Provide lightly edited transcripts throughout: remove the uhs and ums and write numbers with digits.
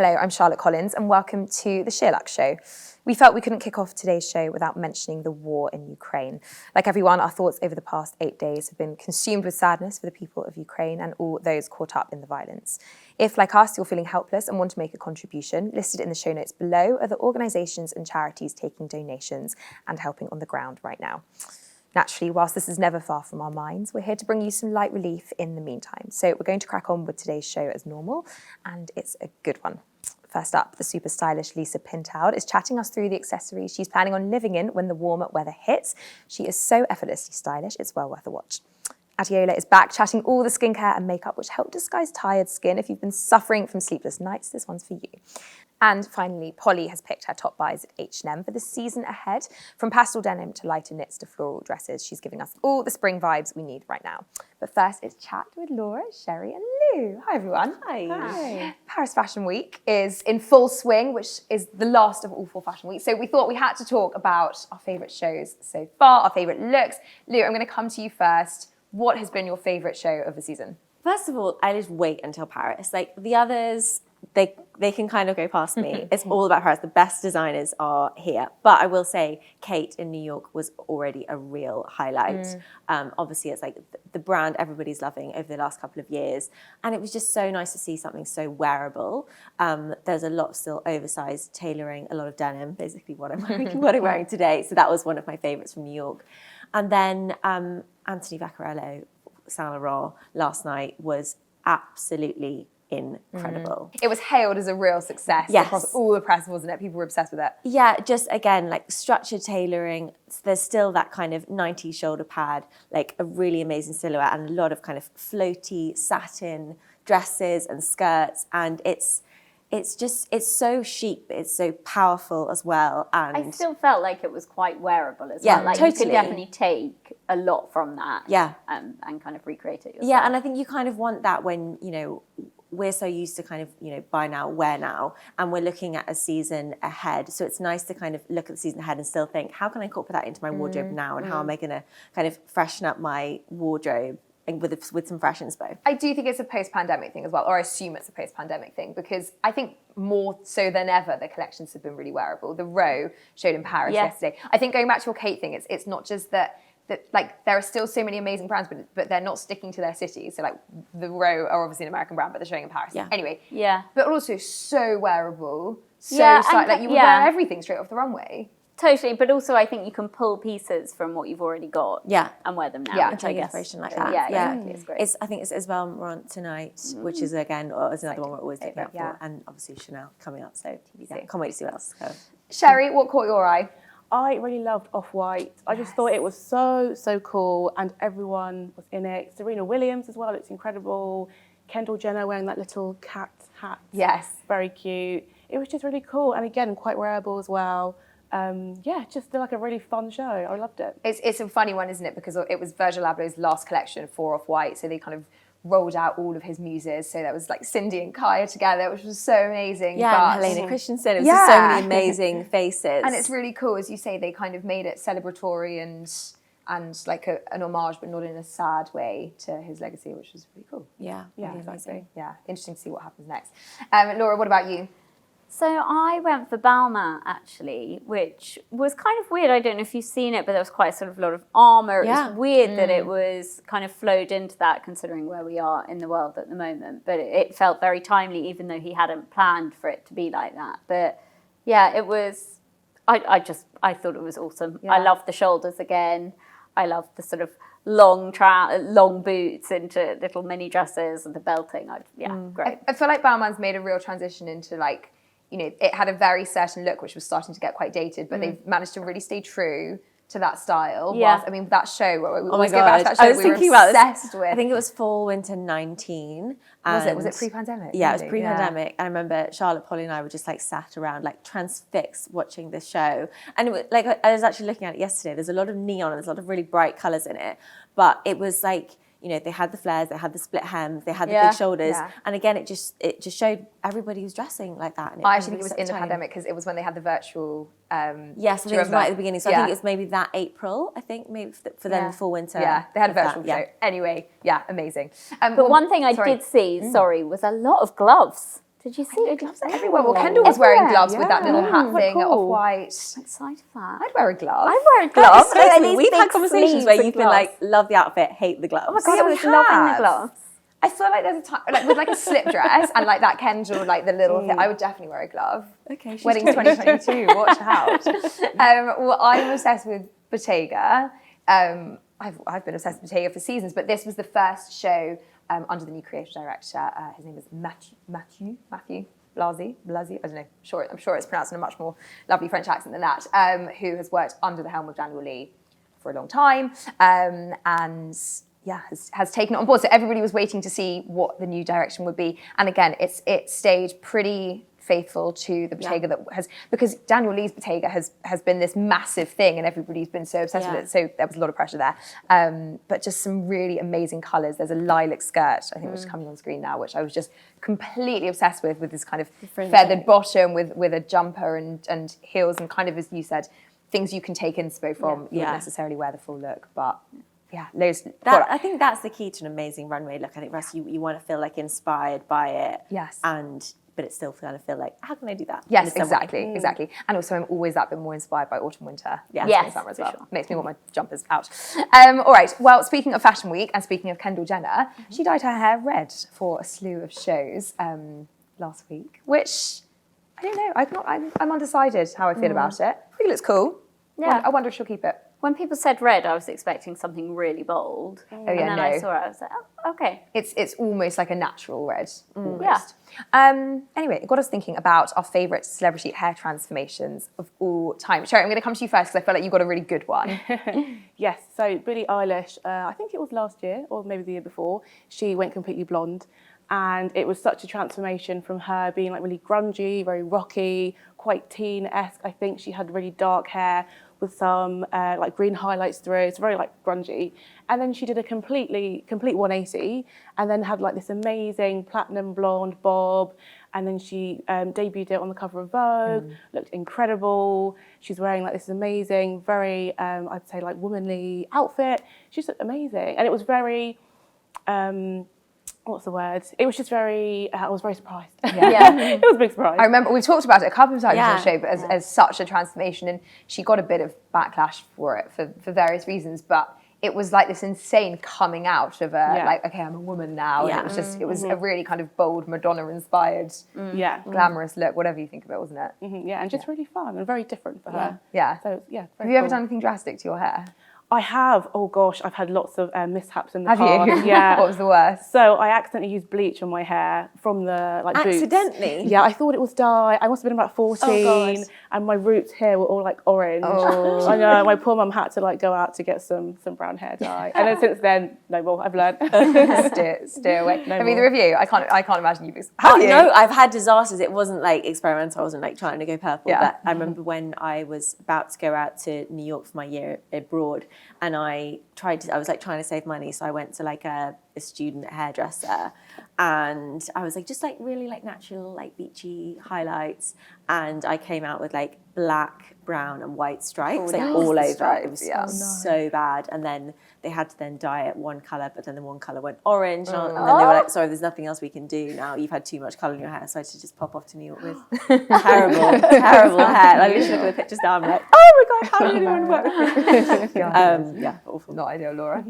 Hello, I'm Charlotte Collins and welcome to the SheerLuxe Show. We felt we couldn't kick off today's show without mentioning the war in Ukraine. Like everyone, our thoughts over the past 8 days have been consumed with sadness for the people of Ukraine and all those caught up in the violence. If, like us, you're feeling helpless and want to make a contribution, listed in the show notes below are the organisations and charities taking donations and helping on the ground right now. Naturally, whilst this is never far from our minds, we're here to bring you some light relief in the meantime. So we're going to crack on with today's show as normal, and it's a good one. First up, the super stylish Lisa Pintaud is chatting us through the accessories she's planning on living in when the warmer weather hits. She is so effortlessly stylish, it's well worth a watch. Adeola is back chatting all the skincare and makeup which help disguise tired skin. If you've been suffering from sleepless nights, this one's for you. And finally, Polly has picked her top buys at H&M for the season ahead. From pastel denim to lighter knits to floral dresses, she's giving us all the spring vibes we need right now. But first, it's chat with Laura, Sherry and Lou. Hi, everyone. Hi. Hi. Paris Fashion Week is in full swing, which is the last of all 4 fashion weeks. So we thought we had to talk about our favourite shows so far, our favourite looks. Lou, I'm going to come to you first. What has been your favourite show of the season? First of all, I just wait until Paris. Like the others, they can kind of go past me. It's all about Paris. The best designers are here. But I will say Kate in New York was already a real highlight. Obviously, it's like the brand everybody's loving over the last couple of years. And it was just so nice to see something so wearable. There's a lot of still oversized tailoring, a lot of denim, basically what I'm wearing today. So that was one of my favorites from New York. And then Anthony Vaccarello, Saint Laurent, last night was absolutely incredible. It was hailed as a real success across all the press, wasn't it? People were obsessed with it. Yeah, just again, like structured tailoring. There's still that kind of 90s shoulder pad, like a really amazing silhouette and a lot of kind of floaty satin dresses and skirts. And it's so chic, but it's so powerful as well. And I still felt like it was quite wearable as well. Like Totally. You could definitely take a lot from that. Yeah. And kind of recreate it yourself. Yeah, and I think you kind of want that when, you know, we're so used to kind of, you know, buy now, wear now, and we're looking at a season ahead. So it's nice to kind of look at the season ahead and still think, how can I incorporate that into my wardrobe now? And how am I going to kind of freshen up my wardrobe with some fresh inspo? I do think it's a post-pandemic thing as well, or I assume it's a post-pandemic thing, because I think more so than ever, the collections have been really wearable. The row showed in Paris yesterday. I think going back to your Kate thing, it's not just that like there are still so many amazing brands, but they're not sticking to their city. So like the Row are obviously an American brand, but they're showing in Paris. Yeah. Anyway. Yeah. But also so wearable. So like you would wear everything straight off the runway. Totally, but also I think you can pull pieces from what you've already got and wear them now. Yeah, which I guess inspiration like that. Yeah, exactly. It's great. I think it's Isabel Marant tonight, which is again, is like the one we're always looking out for, and obviously Chanel coming up. So TBC. Can't wait to see what else. Sherry, what caught your eye? I really loved Off-White. I just thought it was so cool, and everyone was in it. Serena Williams as well, it's incredible. Kendall Jenner wearing that little cat hat. Yes. Very cute. It was just really cool, and again, quite wearable as well. Just like a really fun show. I loved it. It's a funny one, isn't it? Because it was Virgil Abloh's last collection for Off-White, so they kind of rolled out all of his muses. So that was like Cindy and Kaya together, which was so amazing. Yeah, and Helena Christensen. It was just so many amazing faces. And it's really cool, as you say, they kind of made it celebratory and like an homage, but not in a sad way to his legacy, which was really cool. Yeah, exactly. Yeah, interesting to see what happens next. Laura, what about you? So I went for Balmain actually, which was kind of weird. I don't know if you've seen it, but there was quite a sort of lot of armour. It was weird that it was kind of flowed into that, considering where we are in the world at the moment. But it felt very timely, even though he hadn't planned for it to be like that. But yeah, it was. I thought it was awesome. Yeah. I loved the shoulders again. I loved the sort of long boots into little mini dresses and the belting. Great. I feel like Balmain's made a real transition into like, you know, it had a very certain look, which was starting to get quite dated, but they've managed to really stay true to that style. Yeah. Whilst, I mean, that show, we oh my God, that show I was thinking about obsessed this. with. I think it was fall, winter 19. Was it pre-pandemic? Yeah, it was pre-pandemic. And I remember Charlotte, Polly and I were just like sat around, like transfixed watching this show. And it was, like, I was actually looking at it yesterday. There's a lot of neon and there's a lot of really bright colours in it. But it was like, you know, they had the flares, they had the split hems, they had the big shoulders. Yeah. And again, it just showed everybody was dressing like that. And I actually think it was in the pandemic because it was when they had the virtual... yes, I think it was right at the beginning. So I think it was maybe that April, I think, maybe for them, fall, winter. Yeah, they had a virtual show. Anyway, amazing. But one thing I did see, was a lot of gloves. Did you see it? Gloves everywhere. Well, Kendall was wearing gloves with that little hat thing, cool. off-white. I'm excited for that. I'd wear a glove. I wear a glove. Excuse me, we've had conversations where you've been like, love the outfit, hate the gloves. Oh my God, Yeah, I we was loving the have. gloves. I feel like there's a time, like with like a slip dress and like that Kendall, like the little thing, I would definitely wear a glove. Okay, she's Weddings 2022, watch out. Well, I'm obsessed with Bottega. I've been obsessed with Bottega for seasons, but this was the first show under the new creative director. His name is Mathieu Blasi, I don't know, I'm sure it's pronounced in a much more lovely French accent than that, who has worked under the helm of Daniel Lee for a long time, and has taken it on board. So everybody was waiting to see what the new direction would be. And again, it stayed pretty faithful to the Bottega that has, because Daniel Lee's Bottega has been this massive thing and everybody's been so obsessed with it. So there was a lot of pressure there. But just some really amazing colours. There's a lilac skirt, I think, which is coming on screen now, which I was just completely obsessed with this kind of feathered bottom with a jumper and heels and kind of, as you said, things you can take inspo from. You don't necessarily wear the full look, but loads. I think that's the key to an amazing runway look. I think, Russ, you want to feel like inspired by it. Yes. But it still kind of feel like, how can I do that? Yes, exactly. And also I'm always that bit more inspired by autumn, winter. Yes, summer as for well. sure. Makes me want my jumpers out. All right, well, speaking of Fashion Week and speaking of Kendall Jenner, she dyed her hair red for a slew of shows last week, which, I don't know, I'm undecided how I feel about it. I think it looks cool. Yeah. I wonder if she'll keep it. When people said red, I was expecting something really bold. Oh, and then I saw it, I was like, oh, okay. It's almost like a natural red. Yeah. Anyway, it got us thinking about our favourite celebrity hair transformations of all time. Sherry, I'm going to come to you first because I feel like you got a really good one. Yes, so Billie Eilish, I think it was last year or maybe the year before, she went completely blonde. And it was such a transformation from her being like really grungy, very rocky, quite teen-esque. I think she had really dark hair with some like green highlights through. It's very like grungy. And then she did a complete 180 and then had like this amazing platinum blonde bob. And then she debuted it on the cover of Vogue, looked incredible. She's wearing like this amazing, very, I'd say like womanly outfit. She just looked amazing. And it was very, what's the word? It was just very, I was very surprised. It was a big surprise. I remember we've talked about it a couple of times on the show, but as such a transformation, and she got a bit of backlash for it for various reasons, but it was like this insane coming out of like, okay, I'm a woman now. And it was just, it was a really kind of bold, Madonna-inspired, glamorous look, whatever you think of it, wasn't it? And just really fun and very different for her. Yeah. So, Have you ever done anything drastic to your hair? I have. Oh gosh, I've had lots of mishaps in the Have past. you? Yeah. What was the worst? So I accidentally used bleach on my hair from the like boots. Accidentally? Yeah, I thought it was dye. I must have been about 14, God. and my roots here were all like orange. Oh. I know. My poor mum had to like go out to get some brown hair dye, and then since then, no more. I've learned. Steer away. No Have more. either of you? I can't imagine you. Have you? No, I've had disasters. It wasn't like experimental. I wasn't like trying to go purple. Yeah. But I remember when I was about to go out to New York for my year abroad, and I was like trying to save money, so I went to like a student hairdresser, and I was like just like really like natural like beachy highlights, and I came out with like black, brown and white stripes like all over. Stripes, It was so bad, and then they had to then dye it one colour, but then the one colour went orange, and then they were like, sorry, there's nothing else we can do now, you've had too much colour in your hair, so I had to just pop off to New York with terrible hair. Like, literally look at the pictures now, I'm like, oh my God, how did anyone work with me? Yeah, awful. Not ideal, Laura.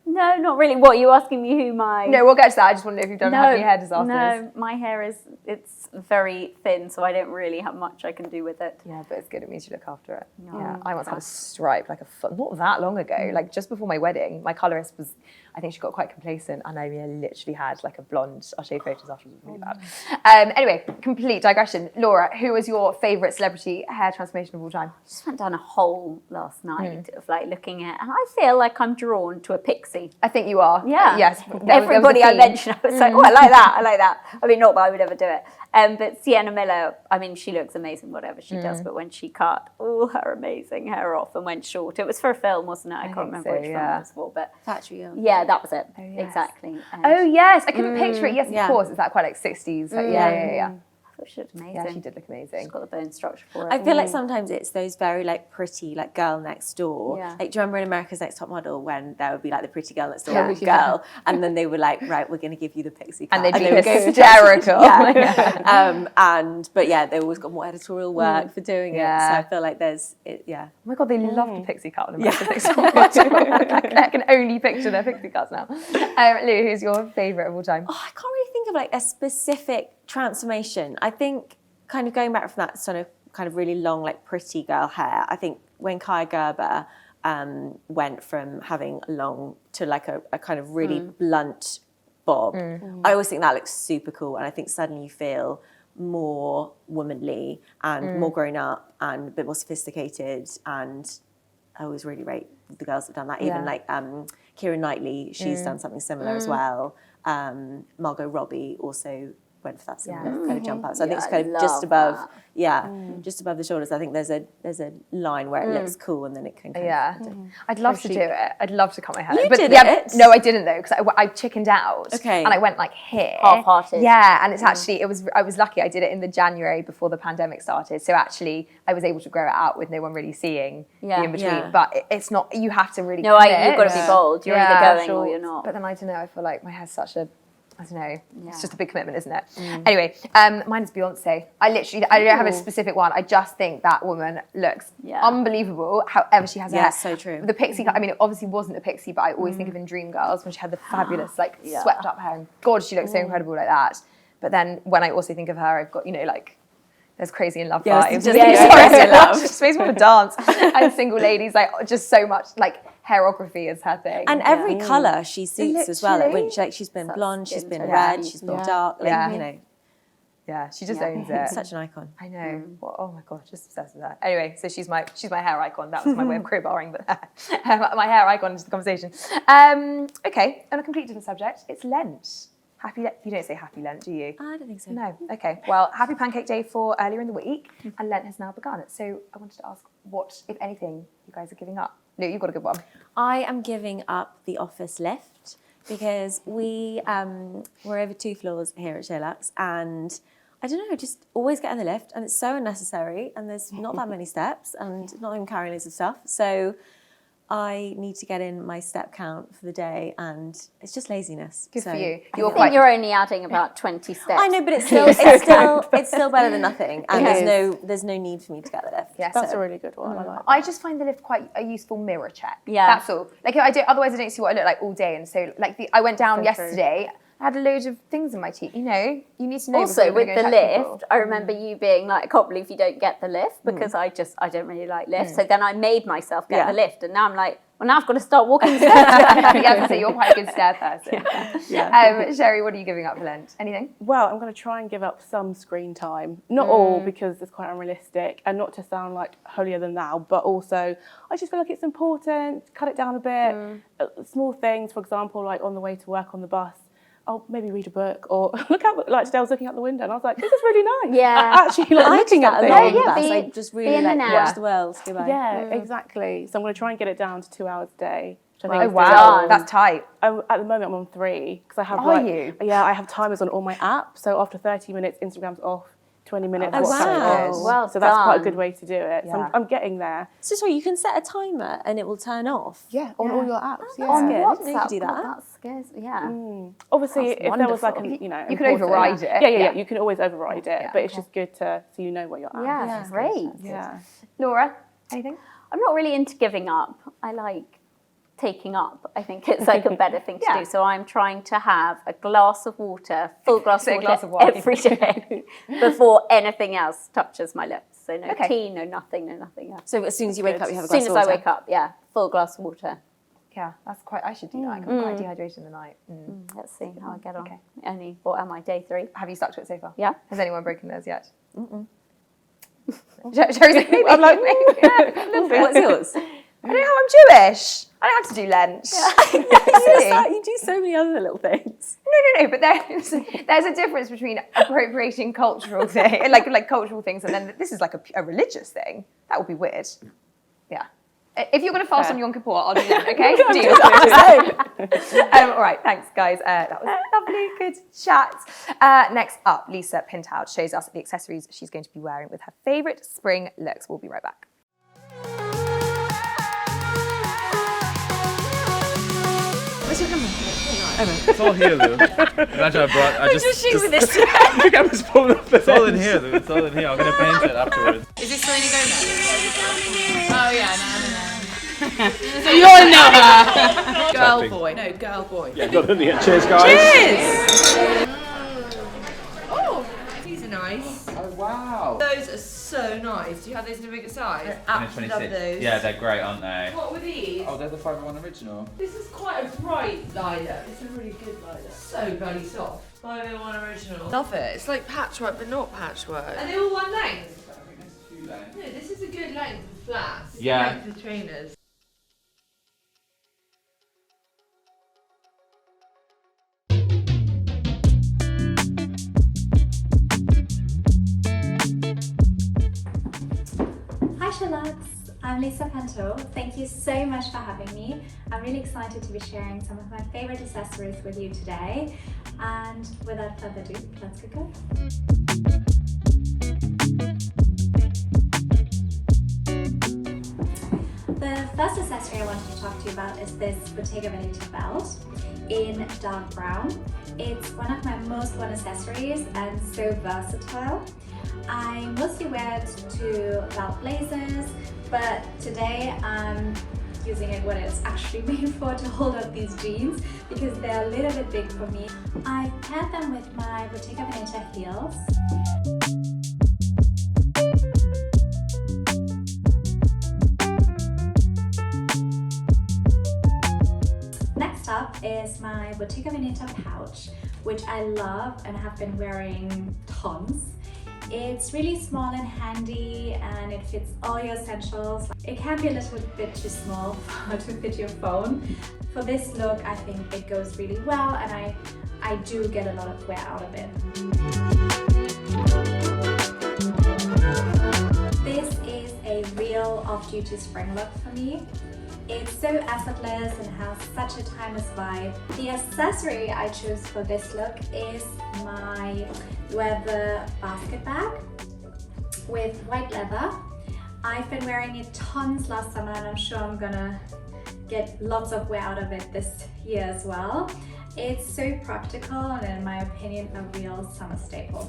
No, not really. What, are you asking me who my... No, we'll get to that. I just wondered if you've done any hair disasters. No, my hair it's very thin, so I don't really have much I can do with it. Yeah, but it's good. It means you look after it. No. Yeah, I once had a stripe, like not that long ago, like just before my wedding. My colourist was, I think she got quite complacent, and I literally had like a blonde. I'll show you photos afterwards. It was really bad. Anyway, complete digression. Laura, who was your favourite celebrity hair transformation of all time? I just went down a hole last night of like looking at, and I feel like I'm drawn to a pixie. I think you are. Yeah. Yes. Everybody I mentioned, I was like, oh, I like that. I mean, not that I would ever do it. But Sienna Miller, I mean, she looks amazing, whatever she does. But when she cut all her amazing hair off and went short, it was for a film, wasn't it? I can't remember which film it was for. But Factory Girl. yeah, that was it. yes. Exactly. Oh yes, I couldn't picture it. Yes, yeah. of course. Is that quite like 60s? Like, yeah. I thought she looked amazing. Yeah, she did look amazing. She's got the bone structure for it. I feel like sometimes it's those very like pretty like girl next door. Yeah. Like, do you remember in America's Next Top Model when there would be like the pretty girl next door Yeah. girl, and then they were like, right, we're going to give you the pixie cut, And they'd be they would go for hysterical. but yeah, they always got more editorial work for doing it. So I feel like there's Oh my god, they love the pixie cut on America's Next Top Model. I can only picture their pixie cuts now. Lou, who's your favourite of all time? Oh, I can't really think of like a specific transformation. I think kind of going back from that sort of kind of really long, like pretty girl hair, I think when Kaya Gerber went from having long to like a kind of really blunt bob, I always think that looks super cool. And I think suddenly you feel more womanly and more grown up and a bit more sophisticated. And I always really rate the girls that have done that. Even like Keira Knightley, she's done something similar as well. Margot Robbie also went for that similar kind of jump up. So I think it's kind of just above, just above the shoulders. I think there's a line where it looks cool and then it can kind of... I'd love to do it. I'd love to cut my hair. You but did it? No, I didn't though, because I chickened out. Okay. And I went like here. Half-hearted. Yeah, and it's actually, I was lucky. I did it in the January before the pandemic started. So actually, I was able to grow it out with no one really seeing the in-between. Yeah. But it's not, you have to really No, commit. you've got to be bold. You're either going or you're not. But then I don't know, I feel like my hair's such a, I don't know. Yeah. It's just a big commitment, isn't it? Anyway, mine is Beyonce. I don't have a specific one. I just think that woman looks unbelievable. However, she has her hair. so true. The pixie cut. I mean, it obviously wasn't a pixie, but I always think of in Dreamgirls when she had the fabulous, like swept up hair. And God, she looks so incredible like that. But then when I also think of her, I've got like. There's Crazy in Love vibes. Crazy in Love. It just makes me want to dance. And Single Ladies, like just so much like hairography is her thing. And every colour she suits as well. Like when Literally. she's been blonde, she's been tone. red, she's been dark. Like, you know, Yeah, she just owns it. such an icon. I know. Well, oh my god, just obsessed with her. Anyway, so she's my hair icon. That was my way of crowbarring my hair icon into the conversation. Okay, on a completely different subject, it's Lent. You don't say Happy Lent, do you? I don't think so. No. Okay. Well, Happy Pancake Day for earlier in the week, and Lent has now begun. So I wanted to ask, what, if anything, you guys are giving up? No, you've got a good one. I am giving up the office lift because we're over 2 floors here at SheerLuxe, and I don't know, just always get in the lift, and it's so unnecessary, and there's not that many steps, and not even carrying loads of stuff. So I need to get in my step count for the day, and it's just laziness. Good for you. I think you're only adding about 20 steps. I know, but it's still better than nothing, and there's no need for me to get the lift. Yes. That's a really good one. I like that. I just find the lift quite a useful mirror check. Yeah. That's all. Like otherwise I don't see what I look like all day. And so like I went down yesterday. I had a load of things in my teeth. You know, you need to know. Also, with the lift, people. I remember you being like, I can't believe you don't get the lift, because I don't really like lifts. So then I made myself get the lift, and now I'm like, well, now I've got to start walking the stairs. Yeah, so you're quite a good stair person. Sherry, what are you giving up for Lent? Anything? Well, I'm going to try and give up some screen time. Not all, because it's quite unrealistic, and not to sound like holier than thou, but also I just feel like it's important to cut it down a bit. Small things, for example, like on the way to work on the bus, I'll maybe read a book or look out. Like today, I was looking out the window and I was like, "This is really nice." Yeah, actually, like looking at things. Like just really like watch the world go by. Yeah, exactly. So I'm going to try and get it down to 2 hours a day. Which I think Oh is wow, done. that's tight. at the moment, I'm on 3 because I have. Are you? Yeah, I have timers on all my apps. So after 30 minutes, Instagram's off. 20 minutes. Oh, WhatsApp is. wow. Well so that's quite a done. good way to do it. So I'm getting there. So sorry, you can set a timer and it will turn off. Yeah, on all your apps. Yeah. On good. WhatsApp, I didn't know you could do that. That scares me. Yeah. Obviously, That's if there was like wonderful. a, You can override it. Yeah. You can always override it, Yeah, but it's just good to so you know what you're at. Yeah, great. Yeah. Laura, anything? I'm not really into giving up. I like taking up. I think it's like a better thing to do. So I'm trying to have a glass of water, full glass of water every day before anything else touches my lips. So no tea, no nothing else. So as soon as you wake up, you have a As glass soon of as water. I wake up, full glass of water. Yeah, that's quite. I should do that. I'm quite dehydrated in the night. Let's see how I get on. Okay. What am I, day 3? Have you stuck to it so far? Yeah. Has anyone broken theirs yet? Sherry's like, maybe. I'm like, What's yours? I don't know how I'm Jewish. I don't have to do Lent. You do so many other little things. No, but there's a difference between appropriating cultural thing, like cultural things, and then this is like a religious thing. That would be weird. Yeah. If you're going to fast on Yom Kippur, I'll do that, okay? Deal. All right, thanks, guys. That was lovely, good chat. Next up, Lisa Pintaud shows us the accessories she's going to be wearing with her favourite spring looks. We'll be right back. Where's your camera? It's all here, though. Imagine I just shoot with this. the camera's falling off. It's all in here, though. It's all in here. I'm going to paint it afterwards. Is this Selena Gomez? Oh yeah, no. So you all know her. Girl boy. No, girl boy. Yeah, got it in the end. Cheers, guys. Cheers! Oh, these are nice. Oh wow. Those are so nice. Do you have those in a bigger size? Absolutely love those. Yeah, they're great, aren't they? What were these? Oh, they're the 501 original. This is quite a bright lilac. It's a really good lilac. So bloody soft. 501 original. Love it. It's like patchwork, but not patchwork. Are they all one length? I think there's 2 lengths. No, this is a good length for flats. It's Yeah. great for trainers. Hi SheerLuxe, I'm Lisa Pintaud. Thank you so much for having me. I'm really excited to be sharing some of my favorite accessories with you today. And without further ado, let's get going. The first accessory I wanted to talk to you about is this Bottega Veneta belt in dark brown. It's one of my most worn accessories and so versatile. I mostly wear it to belt blazers, but today I'm using it what it's actually made for, to hold up these jeans because they're a little bit big for me. I paired them with my Bottega Veneta heels. Next up is my Bottega Veneta pouch, which I love and have been wearing tons. It's really small and handy and it fits all your essentials. It can be a little bit too small to fit your phone. For this look, I think it goes really well and I do get a lot of wear out of it. This is a real off-duty spring look for me. It's so effortless and has such a timeless vibe. The accessory I chose for this look is my leather basket bag with white leather. I've been wearing it tons last summer and I'm sure I'm gonna get lots of wear out of it this year as well. It's so practical and in my opinion a real summer staple.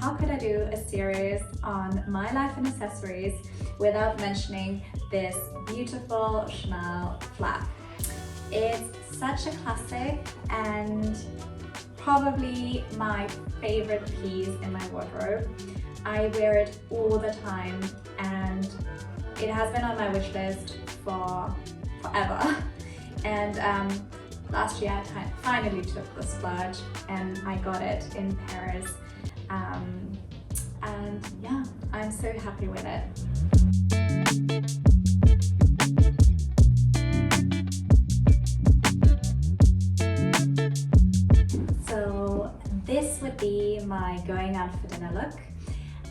How could I do a series on my life and accessories without mentioning this beautiful Chanel flap? It's such a classic and probably my favorite piece in my wardrobe. I wear it all the time and it has been on my wish list for forever. And last year I finally took the splurge and I got it in Paris. And yeah, I'm so happy with it. So this would be my going out for dinner look.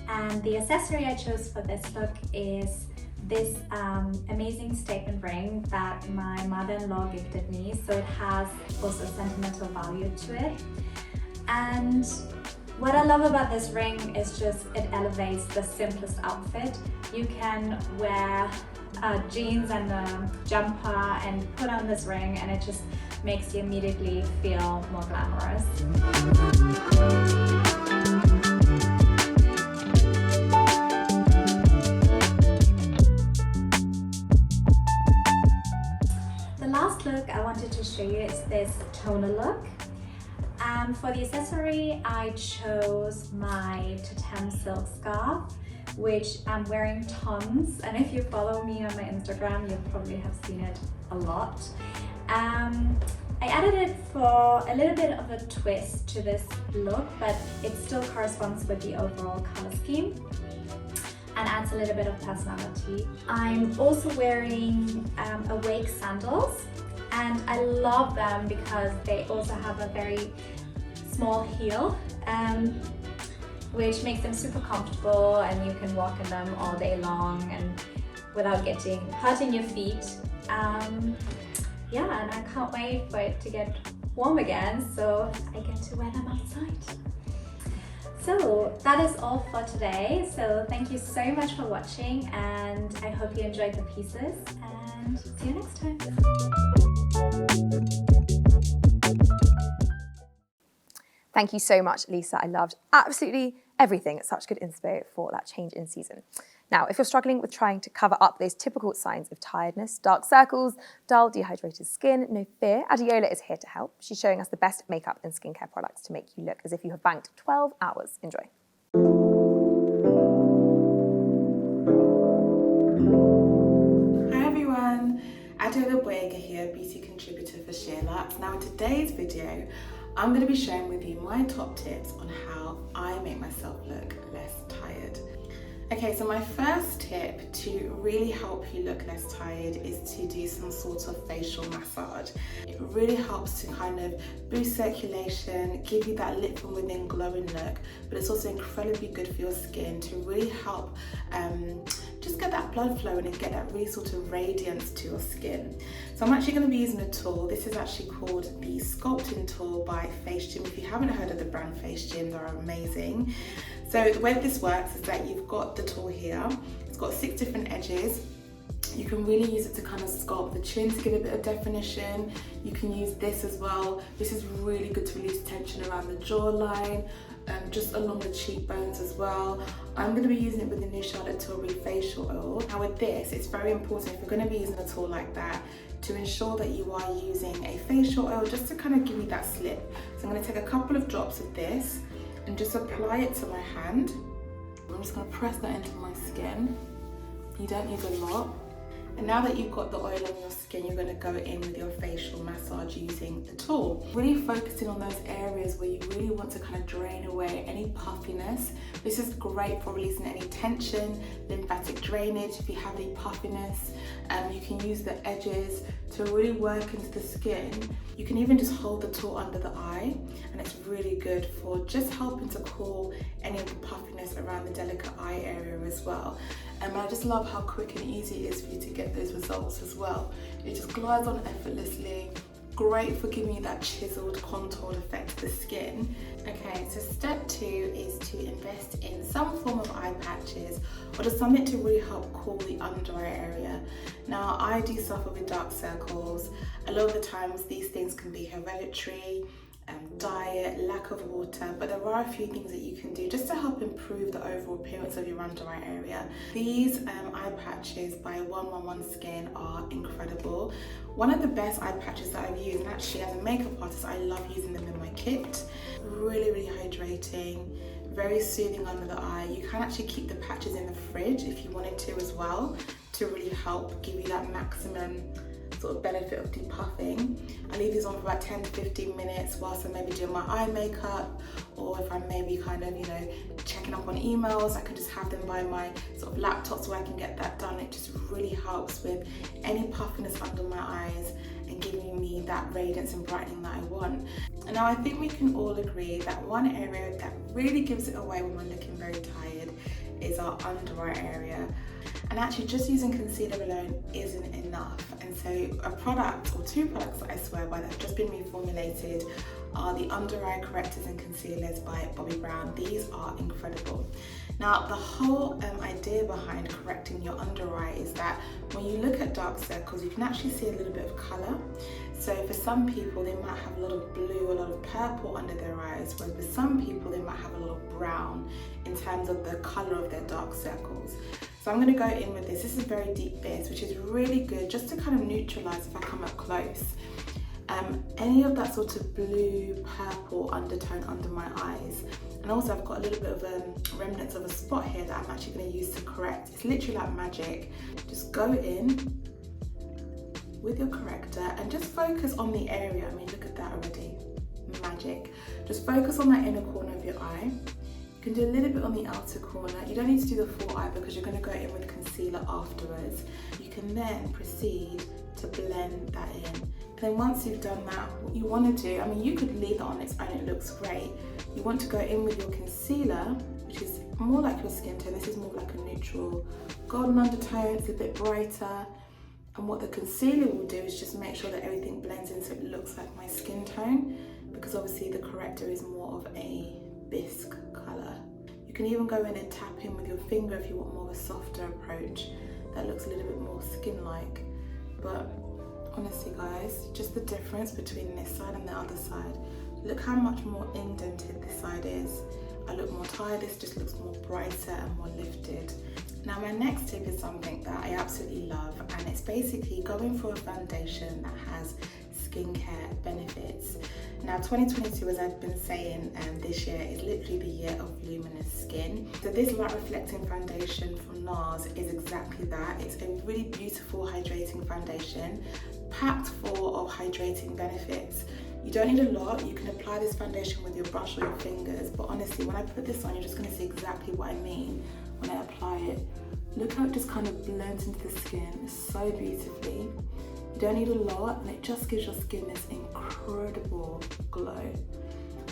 And the accessory I chose for this look is this amazing statement ring that my mother-in-law gifted me. So it has also sentimental value to it. And what I love about this ring is just it elevates the simplest outfit. You can wear jeans and a jumper and put on this ring and it just makes you immediately feel more glamorous. The last look I wanted to show you is this toner look. For the accessory, I chose my H&M silk scarf, which I'm wearing tons. And if you follow me on my Instagram, you probably have seen it a lot. I added it for a little bit of a twist to this look, but it still corresponds with the overall color scheme and adds a little bit of personality. I'm also wearing awake sandals. And I love them because they also have a very small heel, which makes them super comfortable and you can walk in them all day long. And without hurting your feet. Yeah, and I can't wait for it to get warm again so I get to wear them outside. So that is all for today. So thank you so much for watching, and I hope you enjoyed the pieces, and see you next time. Thank you so much, Lisa. I loved absolutely everything. It's such good inspo for that change in season. Now, if you're struggling with trying to cover up those typical signs of tiredness, dark circles, dull, dehydrated skin, no fear, Adeola is here to help. She's showing us the best makeup and skincare products to make you look as if you have banked 12 hours. Enjoy. Hi everyone, Adeola here, beauty contributor for SheerLuxe. Now in today's video, I'm going to be sharing with you my top tips on how I make myself look less tired. Okay, so my first tip to really help you look less tired is to do some sort of facial massage. It really helps to kind of boost circulation, give you that lit from within glowing look, but it's also incredibly good for your skin to really help just get that blood flowing and get that really sort of radiance to your skin. So I'm actually going to be using a tool. This is actually called the Sculpting Tool by H&M. If you haven't heard of the brand H&M, they're amazing. So the way this works is that you've got the tool here. It's got 6 different edges. You can really use it to kind of sculpt the chin to give a bit of definition. You can use this as well. This is really good to release tension around the jawline, just along the cheekbones as well. I'm going to be using it with the new Charlotte Tilbury facial oil. Now with this, it's very important if you're going to be using a tool like that to ensure that you are using a facial oil just to kind of give you that slip. So I'm going to take a couple of drops of this and just apply it to my hand. I'm just going to press that into my skin. You don't need a lot. And now that you've got the oil on your skin, you're going to go in with your facial massage using the tool. Really focusing on those areas where you really want to kind of drain away any puffiness. This is great for releasing any tension, lymphatic drainage. If you have any puffiness, you can use the edges to really work into the skin. You can even just hold the tool under the eye, and it's really good for just helping to cool any of the puffiness around the delicate eye area as well. And I just love how quick and easy it is for you to get those results as well. It just glides on effortlessly. Great for giving you that chiseled, contoured effect to the skin. Okay, so step 2 is to invest in some form of eye patches or just something to really help cool the under eye area. Now, I do suffer with dark circles. A lot of the times these things can be hereditary, diet, lack of water, but there are a few things that you can do just to help improve the overall appearance of your under eye area. These eye patches by 111 Skin are incredible. One of the best eye patches that I've used, and actually as a makeup artist I love using them in my kit. Really, really hydrating, very soothing under the eye. You can actually keep the patches in the fridge if you wanted to as well, to really help give you that maximum sort of benefit of depuffing. I leave these on for about 10 to 15 minutes whilst I'm maybe doing my eye makeup, or if I'm maybe kind of, you know, checking up on emails, I can just have them by my sort of laptop so I can get that done. It just really helps with any puffiness under my eyes and giving me that radiance and brightening that I want. And now I think we can all agree that one area that really gives it away when we're looking very tired is our under eye area. And actually just using concealer alone isn't enough. And so a product or 2 products that I swear by that have just been reformulated are the under eye correctors and concealers by Bobbi Brown. These are incredible. Now the whole idea behind correcting your under eye is that when you look at dark circles, you can actually see a little bit of colour. So for some people they might have a lot of blue, a lot of purple under their eyes, whereas for some people they might have a lot of brown in terms of the colour of their dark circles. So I'm going to go in with this. This is very deep base, which is really good just to kind of neutralise if I come up close. Any of that sort of blue, purple undertone under my eyes. And also I've got a little bit of remnants of a spot here that I'm actually going to use to correct. It's literally like magic. Just go in with your corrector and just focus on the area. I mean, look at that already. Magic. Just focus on that inner corner of your eye. You can do a little bit on the outer corner. You don't need to do the full eye because you're going to go in with concealer afterwards. You can then proceed to blend that in. And then once you've done that, what you want to do, I mean, you could leave it on its own, it looks great. You want to go in with your concealer, which is more like your skin tone. This is more like a neutral golden undertone. It's a bit brighter. And what the concealer will do is just make sure that everything blends in so it looks like my skin tone, because obviously the corrector is more of a bisque colour. You can even go in and tap in with your finger if you want more of a softer approach that looks a little bit more skin-like. But honestly guys, just the difference between this side and the other side. Look how much more indented this side is. I look more tired, this just looks more brighter and more lifted. Now my next tip is something that I absolutely love, and it's basically going for a foundation that has skincare benefits. Now 2022, as I've been saying, this year is literally the year of luminous skin. So this light reflecting foundation from NARS is exactly that. It's a really beautiful hydrating foundation, packed full of hydrating benefits. You don't need a lot. You can apply this foundation with your brush or your fingers, but honestly, when I put this on, you're just going to see exactly what I mean when I apply it. Look how it just kind of blends into the skin so beautifully. You don't need a lot, and it just gives your skin this incredible glow.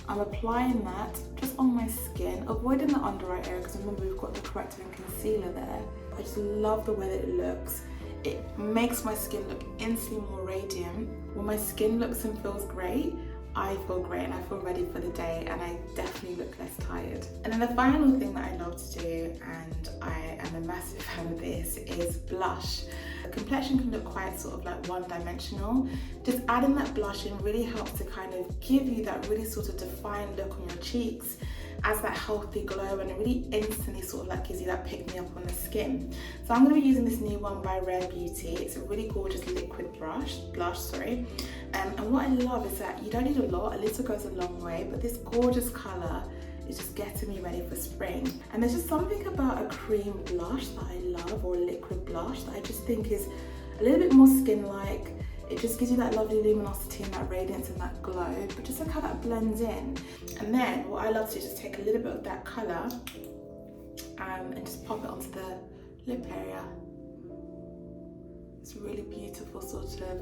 I'm applying that just on my skin, avoiding the under eye area, because remember we've got the corrector and concealer there. I just love the way that it looks. It makes my skin look instantly more radiant. When my skin looks and feels great, I feel great and I feel ready for the day, and I definitely look less tired. And then the final thing that I love to do, and I am a massive fan of this, is blush. The complexion can look quite sort of like one-dimensional. Just adding that blush in really helps to kind of give you that really sort of defined look on your cheeks, adds that healthy glow, and it really instantly sort of like gives you that pick-me-up on the skin. So I'm going to be using this new one by Rare Beauty. It's a really gorgeous liquid blush. And what I love is that you don't need a lot, a little goes a long way, but this gorgeous colour is just getting me ready for spring. And there's just something about a cream blush that I love, or a liquid blush, that I just think is a little bit more skin-like. It just gives you that lovely luminosity and that radiance and that glow, but just look how that blends in. And then what I love to do is just take a little bit of that colour and just pop it onto the lip area. It's a really beautiful sort of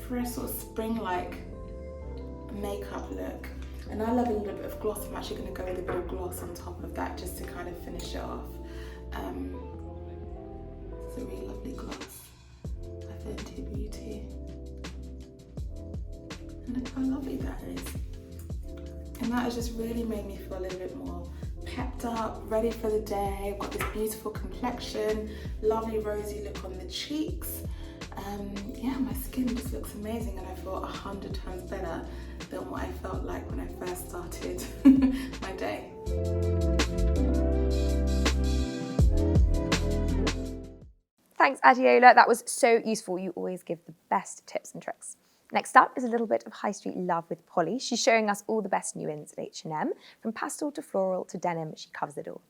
fresh, sort of spring-like makeup look. And I love a little bit of gloss. I'm actually going to go with a bit of gloss on top of that just to kind of finish it off. It's a really lovely gloss by Fenty Beauty. And look how lovely that is. And that has just really made me feel a little bit more pepped up, ready for the day. I've got this beautiful complexion, lovely rosy look on the cheeks. Yeah, my skin just looks amazing, and I feel 100 times better than what I felt like when I first started my day. Thanks, Adeola. That was so useful. You always give the best tips and tricks. Next up is a little bit of high street love with Polly. She's showing us all the best new ins at H&M. From pastel to floral to denim, she covers it all.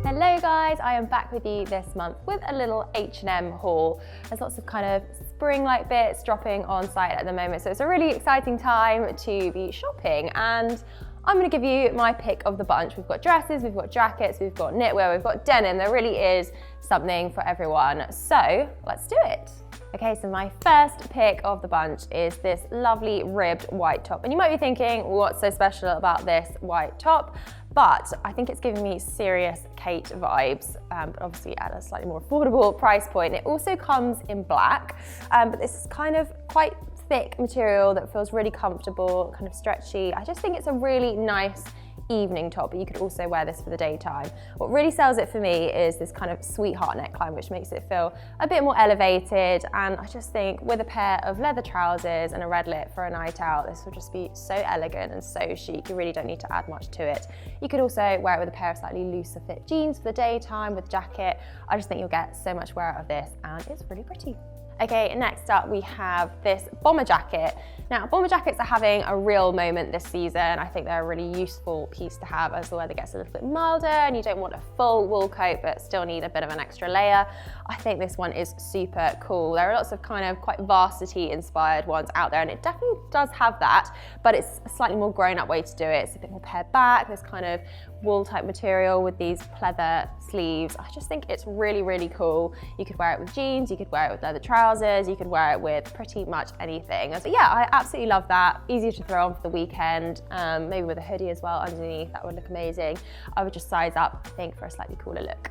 Hello guys, I am back with you this month with a little H&M haul. There's lots of kind of spring-like bits dropping on site at the moment, so it's a really exciting time to be shopping, and I'm going to give you my pick of the bunch. We've got dresses, we've got jackets, we've got knitwear, we've got denim. There really is something for everyone, so let's do it. Okay, so my first pick of the bunch is this lovely ribbed white top. And you might be thinking, what's so special about this white top? But I think it's giving me serious Kate vibes, but obviously at a slightly more affordable price point. It also comes in black, but this is kind of quite thick material that feels really comfortable, kind of stretchy. I just think it's a really nice evening top, but you could also wear this for the daytime. What really sells it for me is this kind of sweetheart neckline, which makes it feel a bit more elevated, and I just think with a pair of leather trousers and a red lip for a night out, this will just be so elegant and so chic. You really don't need to add much to it. You could also wear it with a pair of slightly looser fit jeans for the daytime with jacket. I just think you'll get so much wear out of this, and it's really pretty. Okay, next up we have this bomber jacket. Now, bomber jackets are having a real moment this season. I think they're a really useful piece to have as the weather gets a little bit milder and you don't want a full wool coat but still need a bit of an extra layer. I think this one is super cool. There are lots of kind of quite varsity inspired ones out there, and it definitely does have that, but it's a slightly more grown up way to do it. It's a bit more pared back, this kind of wool type material with these pleather sleeves. I just think it's really, really cool. You could wear it with jeans, you could wear it with leather trousers, trousers, you could wear it with pretty much anything. So yeah, I absolutely love that. Easy to throw on for the weekend, maybe with a hoodie as well underneath, that would look amazing. I would just size up, I think, for a slightly cooler look.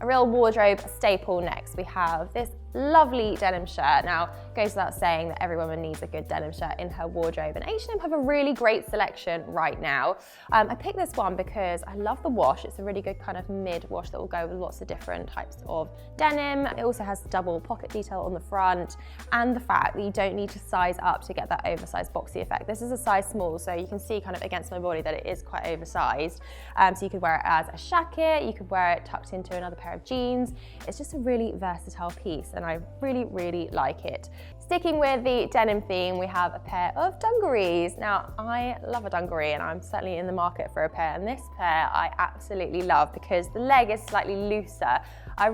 A real wardrobe staple next, we have this lovely denim shirt. Now, it goes without saying that every woman needs a good denim shirt in her wardrobe, and H&M have a really great selection right now. I picked this one because I love the wash. It's a really good kind of mid wash that will go with lots of different types of denim. It also has double pocket detail on the front, and the fact that you don't need to size up to get that oversized boxy effect. This is a size small, so you can see kind of against my body that it is quite oversized. So you could wear it as a jacket, you could wear it tucked into another pair of jeans. It's just a really versatile piece, and I really, really like it. Sticking with the denim theme, we have a pair of dungarees. Now, I love a dungaree, and I'm certainly in the market for a pair, and this pair I absolutely love because the leg is slightly looser. I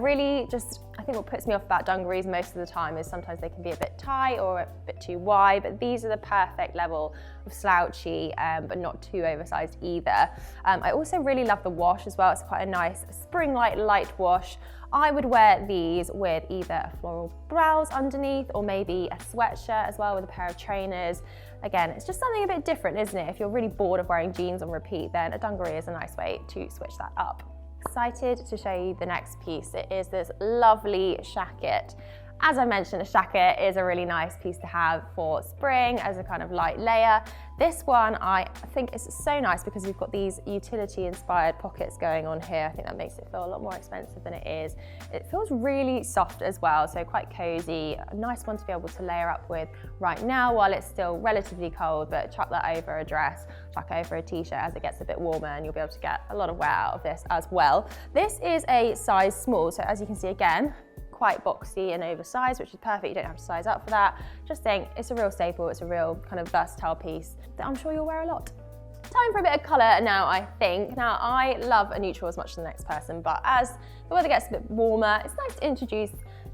think what puts me off about dungarees most of the time is sometimes they can be a bit tight or a bit too wide, but these are the perfect level of slouchy, but not too oversized either. I also really love the wash as well. It's quite a nice spring-like light wash. I would wear these with either a floral blouse underneath or maybe a sweatshirt as well with a pair of trainers. Again, it's just something a bit different, isn't it? If you're really bored of wearing jeans on repeat, then a dungaree is a nice way to switch that up. Excited to show you the next piece. It is this lovely jacket. As I mentioned, a jacket is a really nice piece to have for spring as a kind of light layer. This one I think is so nice because we've got these utility inspired pockets going on here. I think that makes it feel a lot more expensive than it is. It feels really soft as well, so quite cozy. A nice one to be able to layer up with right now while it's still relatively cold, but chuck that over a dress, chuck over a t-shirt as it gets a bit warmer, and you'll be able to get a lot of wear out of this as well. This is a size small, so as you can see again, quite boxy and oversized, which is perfect. You don't have to size up for that. Just think it's a real staple. It's a real kind of versatile piece that I'm sure you'll wear a lot. Time for a bit of colour now, I think. Now, I love a neutral as much as the next person, but as the weather gets a bit warmer, it's nice to introduce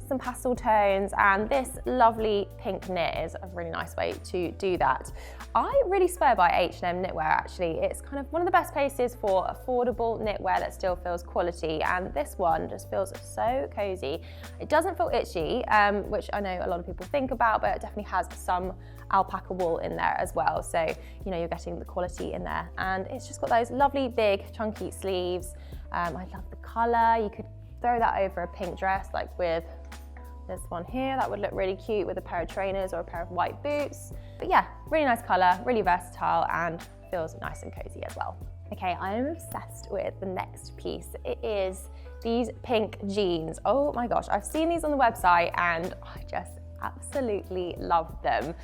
some pastel tones, and this lovely pink knit is a really nice way to do that. I really swear by H&M knitwear actually. It's kind of one of the best places for affordable knitwear that still feels quality, and this one just feels so cozy. It doesn't feel itchy, which I know a lot of people think about, but it definitely has some alpaca wool in there as well, so you know you're getting the quality in there. And it's just got those lovely big chunky sleeves. I love the colour. You could throw that over a pink dress like with this one here. That would look really cute with a pair of trainers or a pair of white boots. But yeah, really nice colour, really versatile, and feels nice and cozy as well. Okay, I am obsessed with the next piece. It is these pink jeans. Oh my gosh, I've seen these on the website and I just absolutely love them.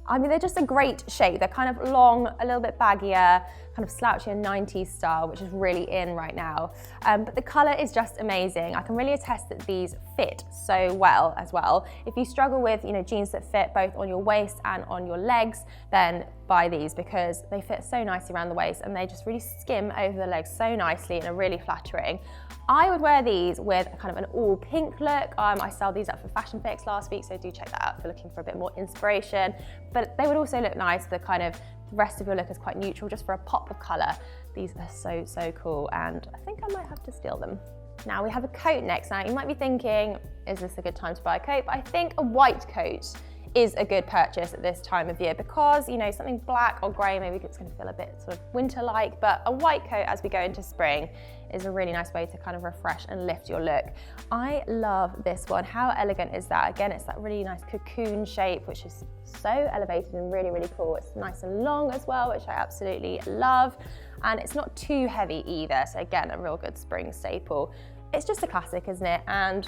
I mean, they're just a great shape. They're kind of long, a little bit baggier, kind of slouchy and 90s style, which is really in right now. But the color is just amazing. I can really attest that these fit so well as well. If you struggle with, jeans that fit both on your waist and on your legs, then buy these because they fit so nicely around the waist and they just really skim over the legs so nicely and are really flattering. I would wear these with kind of an all pink look. I styled these up for Fashion Fix last week, so do check that out if you're looking for a bit more inspiration. But they would also look nice. The kind of the rest of your look is quite neutral, just for a pop of color. These are so, so cool, and I think I might have to steal them. Now we have a coat next. Now you might be thinking, is this a good time to buy a coat? But I think a white coat is a good purchase at this time of year because, something black or grey, maybe it's going to feel a bit sort of winter-like, but a white coat as we go into spring is a really nice way to kind of refresh and lift your look. I love this one. How elegant is that? Again, it's that really nice cocoon shape, which is so elevated and really, really cool. It's nice and long as well, which I absolutely love. And it's not too heavy either. So again, a real good spring staple. It's just a classic, isn't it? And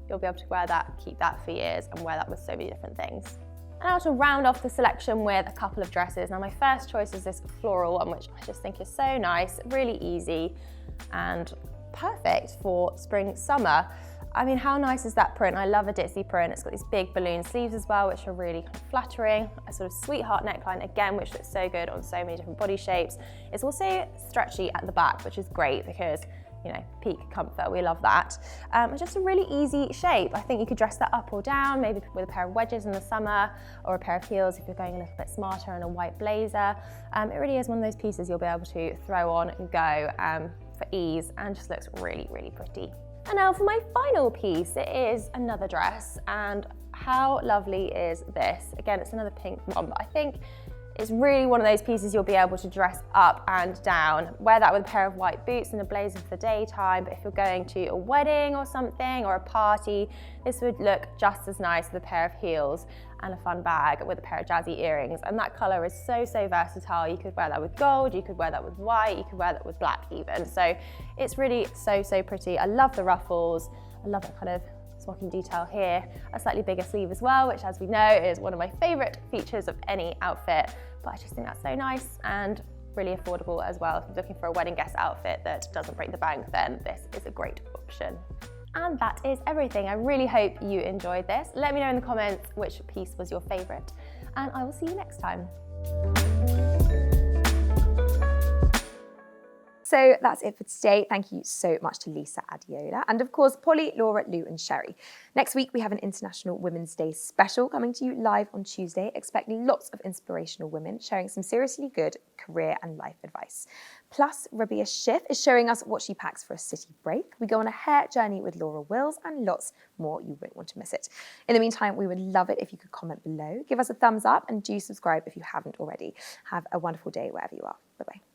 you'll be able to wear that, keep that for years, and wear that with so many different things. And now to round off the selection with a couple of dresses. Now my first choice is this floral one, which I just think is so nice, really easy and perfect for spring, summer. I mean, how nice is that print? I love a ditzy print. It's got these big balloon sleeves as well, which are really kind of flattering. A sort of sweetheart neckline again, which looks so good on so many different body shapes. It's also stretchy at the back, which is great because peak comfort, we love that. And just a really easy shape. I think you could dress that up or down, maybe with a pair of wedges in the summer or a pair of heels if you're going a little bit smarter, and a white blazer. It really is one of those pieces you'll be able to throw on and go for ease, and just looks really, really pretty. And now for my final piece, it is another dress, and How lovely is this? Again, it's another pink one, but I think it's really one of those pieces you'll be able to dress up and down. Wear that with a pair of white boots and a blazer for the daytime, but if you're going to a wedding or something, or a party, this would look just as nice with a pair of heels and a fun bag with a pair of jazzy earrings. And that colour is so versatile. You could wear that with gold, you could wear that with white, you could wear that with black even. So it's really so pretty. I love the ruffles. I love that kind of smocking detail here. A slightly bigger sleeve as well, which as we know is one of my favourite features of any outfit, but I just think that's so nice and really affordable as well. If you're looking for a wedding guest outfit that doesn't break the bank, then this is a great option. And that is everything. I really hope you enjoyed this. Let me know in the comments which piece was your favourite, and I will see you next time. So that's it for today. Thank you so much to Lisa, Adeola, and of course, Polly, Laura, Lou and Sherry. Next week, we have an International Women's Day special coming to you live on Tuesday. Expect lots of inspirational women sharing some seriously good career and life advice. Plus, Rabia Schiff is showing us what she packs for a city break. We go on a hair journey with Laura Wills and lots more. You won't want to miss it. In the meantime, we would love it if you could comment below, give us a thumbs up and do subscribe if you haven't already. Have a wonderful day wherever you are. Bye-bye.